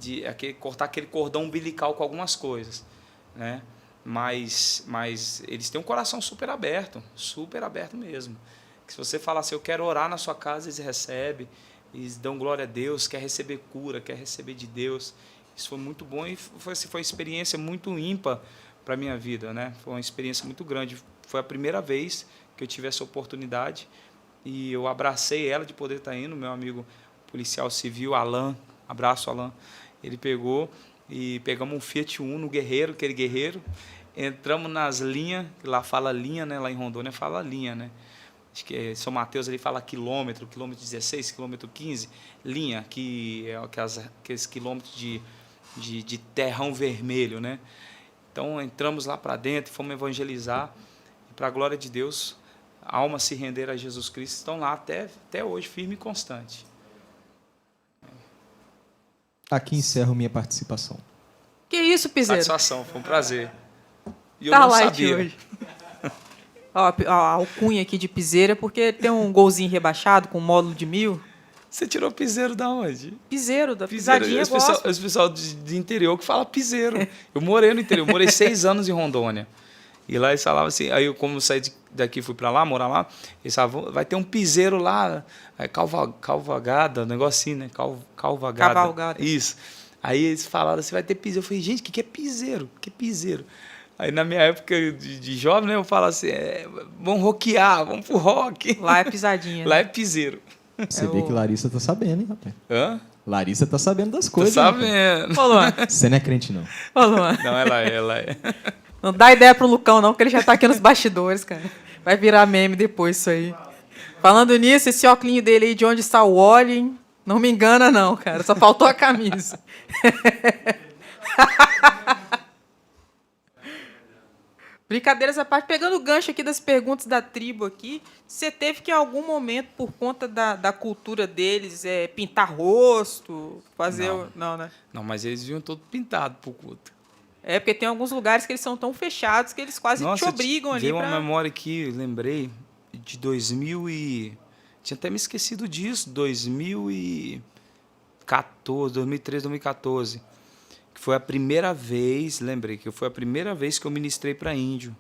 [SPEAKER 2] de cortar aquele cordão umbilical com algumas coisas, né? Mas eles têm um coração super aberto mesmo. Que se você falar assim, eu quero orar na sua casa, eles recebem, eles dão glória a Deus, quer receber cura, quer receber de Deus. Isso foi muito bom e foi uma experiência muito ímpar para a minha vida, né? Foi uma experiência muito grande. Foi a primeira vez que eu tive essa oportunidade e eu abracei ela de poder estar indo. Meu amigo policial civil, Alan, abraço, Alan, ele pegou e pegamos um Fiat Uno Guerreiro, aquele Guerreiro, entramos nas linhas, lá fala linha, né? Lá em Rondônia fala linha, né? Acho que São Mateus ele fala quilômetro 16, quilômetro 15, linha, que é aqueles quilômetros de terrão vermelho, né? Então entramos lá para dentro, fomos evangelizar, e para a glória de Deus, almas se renderam a Jesus Cristo, estão lá até hoje, firme e constante.
[SPEAKER 3] Aqui encerro minha participação.
[SPEAKER 1] Que isso, Piseiro?
[SPEAKER 2] Satisfação, foi um prazer. E eu
[SPEAKER 1] tá
[SPEAKER 2] não
[SPEAKER 1] light
[SPEAKER 2] sabia.
[SPEAKER 1] Hoje. Ó, a alcunha aqui de Piseira, porque tem um golzinho rebaixado com módulo de 1000.
[SPEAKER 2] Você tirou piseiro da onde?
[SPEAKER 1] Piseiro, da pisadinha.
[SPEAKER 2] Esse pessoal de interior que fala piseiro. Eu morei no interior, morei 6 anos em Rondônia. E lá eles falavam assim, aí eu como saí daqui, fui para lá, morar lá, eles falavam, vai ter um piseiro lá, calvagada, um negocinho, né? Calvagada.
[SPEAKER 1] Cavalgada.
[SPEAKER 2] Isso. Aí eles falaram assim, vai ter piseiro. Eu falei, gente, o que é piseiro? O que é piseiro? Aí na minha época de jovem, né, eu falava assim, vamos rockear, vamos pro rock.
[SPEAKER 1] Lá é pisadinha.
[SPEAKER 2] Lá é piseiro.
[SPEAKER 3] Você vê que Larissa tá sabendo, hein, rapaz?
[SPEAKER 2] Hã?
[SPEAKER 3] Larissa tá sabendo das coisas.
[SPEAKER 2] Tô sabendo.
[SPEAKER 1] Ô, Luan.
[SPEAKER 3] Você não é crente, não.
[SPEAKER 1] Ô, Luan.
[SPEAKER 2] Não, ela é.
[SPEAKER 1] Não dá ideia pro Lucão, não, porque ele já tá aqui nos bastidores, cara. Vai virar meme depois isso aí. Falando nisso, esse óculinho dele aí, de onde está o óleo, hein? Não me engana, não, cara. Só faltou a camisa. Brincadeiras à parte, pegando o gancho aqui das perguntas da tribo aqui, você teve que em algum momento, por conta da cultura deles, pintar rosto, fazer... Não, né?
[SPEAKER 2] Não, mas eles vinham todo pintado pro culto.
[SPEAKER 1] Porque tem alguns lugares que eles são tão fechados que eles quase te obrigam ali.
[SPEAKER 2] Veio uma memória aqui, lembrei, de 2000 e... Tinha até me esquecido disso, 2014, 2013, 2014. Que foi a primeira vez, lembrei que foi a primeira vez que eu ministrei para índio.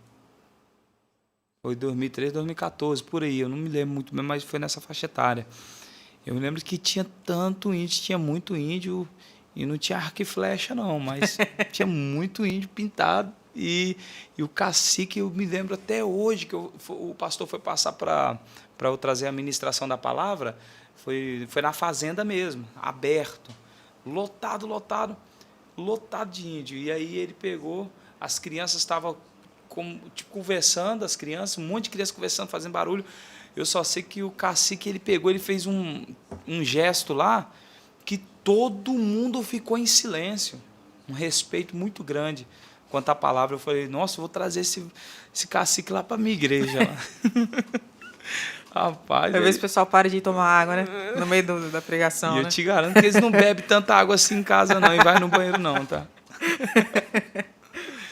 [SPEAKER 2] Foi 2013, 2014, por aí, eu não me lembro muito bem, mas foi nessa faixa etária. Eu me lembro que tinha tanto índio, tinha muito índio, e não tinha arco e flecha não, mas tinha muito índio pintado, e o cacique, eu me lembro até hoje, que o pastor foi passar para eu trazer a ministração da palavra, foi na fazenda mesmo, aberto, lotado. lotado de índio. E aí ele pegou, as crianças estavam conversando, as crianças, um monte de crianças conversando, fazendo barulho. Eu só sei que o cacique, ele pegou, ele fez um gesto lá que todo mundo ficou em silêncio. Um respeito muito grande quanto à palavra. Eu falei, nossa, eu vou trazer esse cacique lá para a minha igreja. Rapaz.
[SPEAKER 1] Às vezes o pessoal para de tomar água, né? No meio da pregação.
[SPEAKER 2] E eu
[SPEAKER 1] né?
[SPEAKER 2] te garanto que eles não bebem tanta água assim em casa, não, e vai no banheiro, não, tá?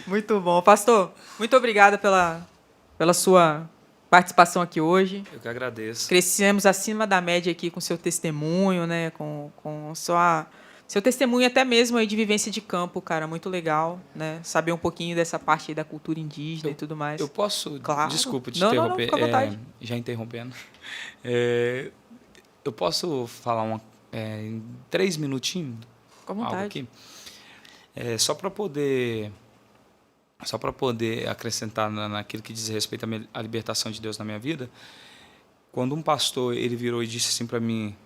[SPEAKER 1] Muito bom. Pastor, muito obrigada pela sua participação aqui hoje.
[SPEAKER 2] Eu que agradeço.
[SPEAKER 1] Crescemos acima da média aqui com seu testemunho, né? Com seu testemunho até mesmo aí de vivência de campo, cara, muito legal, né? Saber um pouquinho dessa parte aí da cultura indígena e tudo mais.
[SPEAKER 2] Eu posso,
[SPEAKER 1] claro.
[SPEAKER 2] Desculpa te
[SPEAKER 1] não,
[SPEAKER 2] interromper,
[SPEAKER 1] fica à vontade.
[SPEAKER 2] Já interrompendo. Eu posso falar em 3 minutinhos?
[SPEAKER 1] Fica à vontade.
[SPEAKER 2] Algo aqui? Só para poder acrescentar naquilo que diz respeito à libertação de Deus na minha vida, quando um pastor ele virou e disse assim para mim,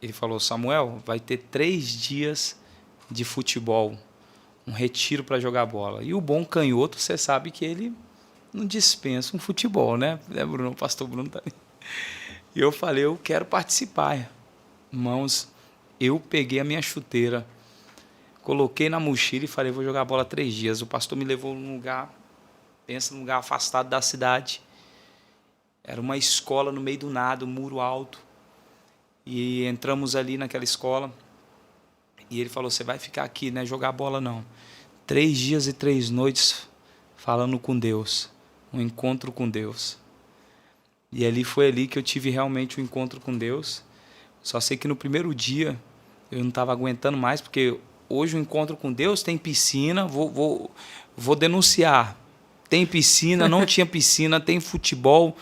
[SPEAKER 2] ele falou, Samuel, vai ter 3 dias de futebol, um retiro para jogar bola. E o bom canhoto, você sabe que ele não dispensa um futebol, né, Bruno? O pastor Bruno tá aí. E eu falei, eu quero participar. Irmãos, eu peguei a minha chuteira, coloquei na mochila e falei, vou jogar bola 3 dias. O pastor me levou num lugar, pensa num lugar afastado da cidade. Era uma escola no meio do nada, um muro alto. E entramos ali naquela escola. E ele falou, você vai ficar aqui, não é jogar bola não. 3 dias e 3 noites falando com Deus. Um encontro com Deus. E foi ali que eu tive realmente um encontro com Deus. Só sei que no primeiro dia eu não estava aguentando mais, porque hoje o encontro com Deus tem piscina, vou denunciar. Tem piscina, não tinha piscina, tem futebol,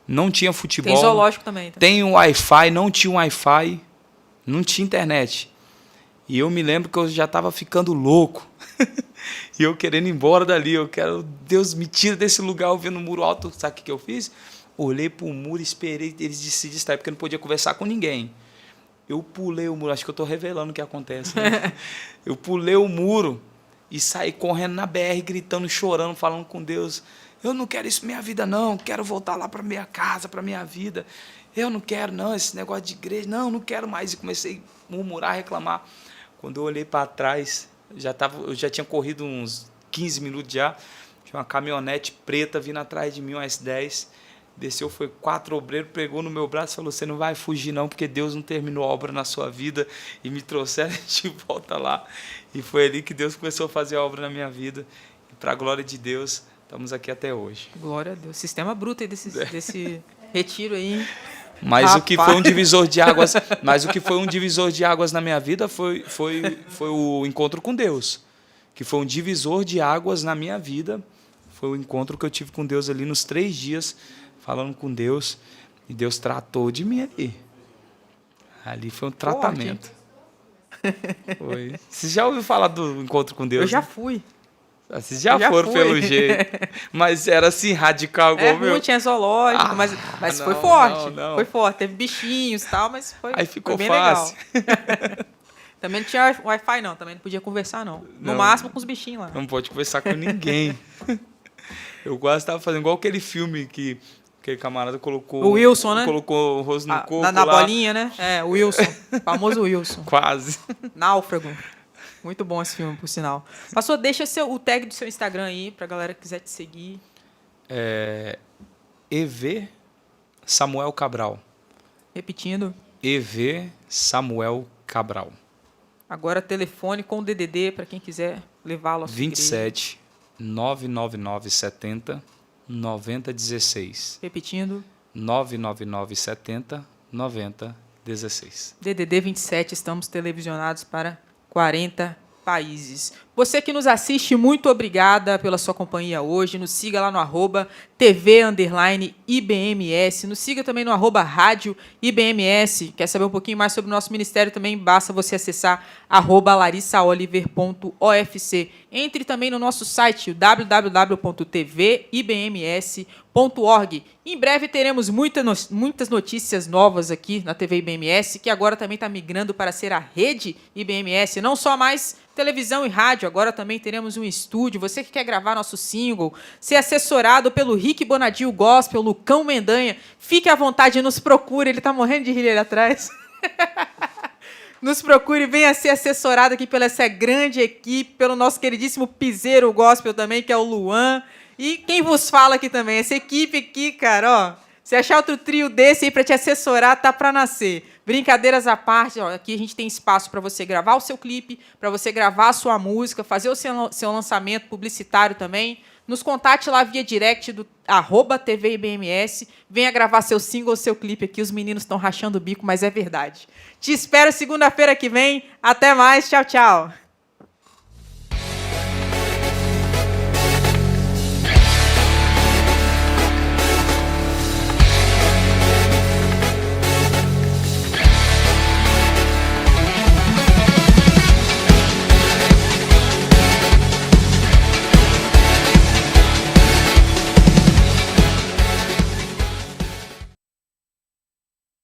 [SPEAKER 2] não tinha futebol.
[SPEAKER 1] Tem zoológico também. Tá?
[SPEAKER 2] Tem Wi-Fi, não tinha Wi-Fi, não tinha internet. E eu me lembro que eu já estava ficando louco. E eu querendo ir embora dali, eu quero, Deus me tira desse lugar, eu vendo o muro alto, sabe o que eu fiz? Olhei para o muro, esperei eles se distrair, porque eu não podia conversar com ninguém. Eu pulei o muro, acho que eu estou revelando o que acontece. Né? Eu pulei o muro e saí correndo na BR, gritando, chorando, falando com Deus. Eu não quero isso na minha vida, não. Quero voltar lá para minha casa, para minha vida. Eu não quero, não, esse negócio de igreja. Não quero mais. E comecei a murmurar, reclamar. Quando eu olhei para trás, eu já tinha corrido uns 15 minutos já. Tinha uma caminhonete preta vindo atrás de mim, um S10. Desceu, foi 4 obreiros, pegou no meu braço e falou, você não vai fugir não, porque Deus não terminou a obra na sua vida, e me trouxeram de volta lá. E foi ali que Deus começou a fazer a obra na minha vida. E para a glória de Deus, estamos aqui até hoje.
[SPEAKER 1] Glória a Deus. Sistema bruto aí desse retiro aí.
[SPEAKER 2] Mas o que foi um divisor de águas, na minha vida foi o encontro com Deus. Que foi um divisor de águas na minha vida. Foi o encontro que eu tive com Deus ali nos 3 dias, falando com Deus, e Deus tratou de mim ali. Ali foi um tratamento. Foi. Você já ouviu falar do encontro com Deus?
[SPEAKER 1] Eu já fui.
[SPEAKER 2] Vocês já foram pelo jeito. Mas era assim, radical igual o meu.
[SPEAKER 1] Tinha zoológico, mas
[SPEAKER 2] não,
[SPEAKER 1] foi forte.
[SPEAKER 2] Não.
[SPEAKER 1] Foi forte. Teve bichinhos e tal, mas
[SPEAKER 2] Aí ficou
[SPEAKER 1] bem
[SPEAKER 2] fácil.
[SPEAKER 1] legal. Também não tinha Wi-Fi, não. Também não podia conversar, não. No máximo com os bichinhos lá.
[SPEAKER 2] Não pode conversar com ninguém. Eu quase estava fazendo igual aquele filme que aquele camarada colocou...
[SPEAKER 1] O Wilson, né?
[SPEAKER 2] Colocou o rosto no coco
[SPEAKER 1] na
[SPEAKER 2] lá.
[SPEAKER 1] bolinha, né? O Wilson. O famoso Wilson.
[SPEAKER 2] Quase.
[SPEAKER 1] Náufrago. Muito bom esse filme, por sinal. Pastor, deixa o tag do seu Instagram aí, pra galera que quiser te seguir.
[SPEAKER 2] EV Samuel Cabral.
[SPEAKER 1] Repetindo.
[SPEAKER 2] EV Samuel Cabral.
[SPEAKER 1] Agora telefone com o DDD, para quem quiser levá-lo à sua
[SPEAKER 2] 27 999 70 9016.
[SPEAKER 1] Repetindo.
[SPEAKER 2] 999 70 9016.
[SPEAKER 1] DDD 27, estamos televisionados para 40 países. Você que nos assiste, muito obrigada pela sua companhia hoje. Nos siga lá no @TV_IBMS. Nos siga também no @Rádio IBMS. Quer saber um pouquinho mais sobre o nosso ministério também? Basta você acessar @LarissaOliver.ofc. Entre também no nosso site, www.tvibms.org. Em breve teremos muitas notícias novas aqui na TV IBMS, que agora também está migrando para ser a rede IBMS, não só mais televisão e rádio, agora também teremos um estúdio. Você que quer gravar nosso single, ser assessorado pelo Rick Bonadil Gospel, Lucão Mendanha, fique à vontade, nos procure, ele está morrendo de rir ali atrás. Nos procure, venha ser assessorado aqui pela essa grande equipe, pelo nosso queridíssimo piseiro gospel também, que é o Luan. E quem vos fala aqui também, essa equipe aqui, cara, ó. Se achar outro trio desse aí para te assessorar, tá para nascer. Brincadeiras à parte, ó, aqui a gente tem espaço para você gravar o seu clipe, para você gravar a sua música, fazer o seu lançamento publicitário também. Nos contate lá via direct do @TVIBMS. Venha gravar seu single, seu clipe aqui. Os meninos estão rachando o bico, mas é verdade. Te espero segunda-feira que vem. Até mais. Tchau, tchau.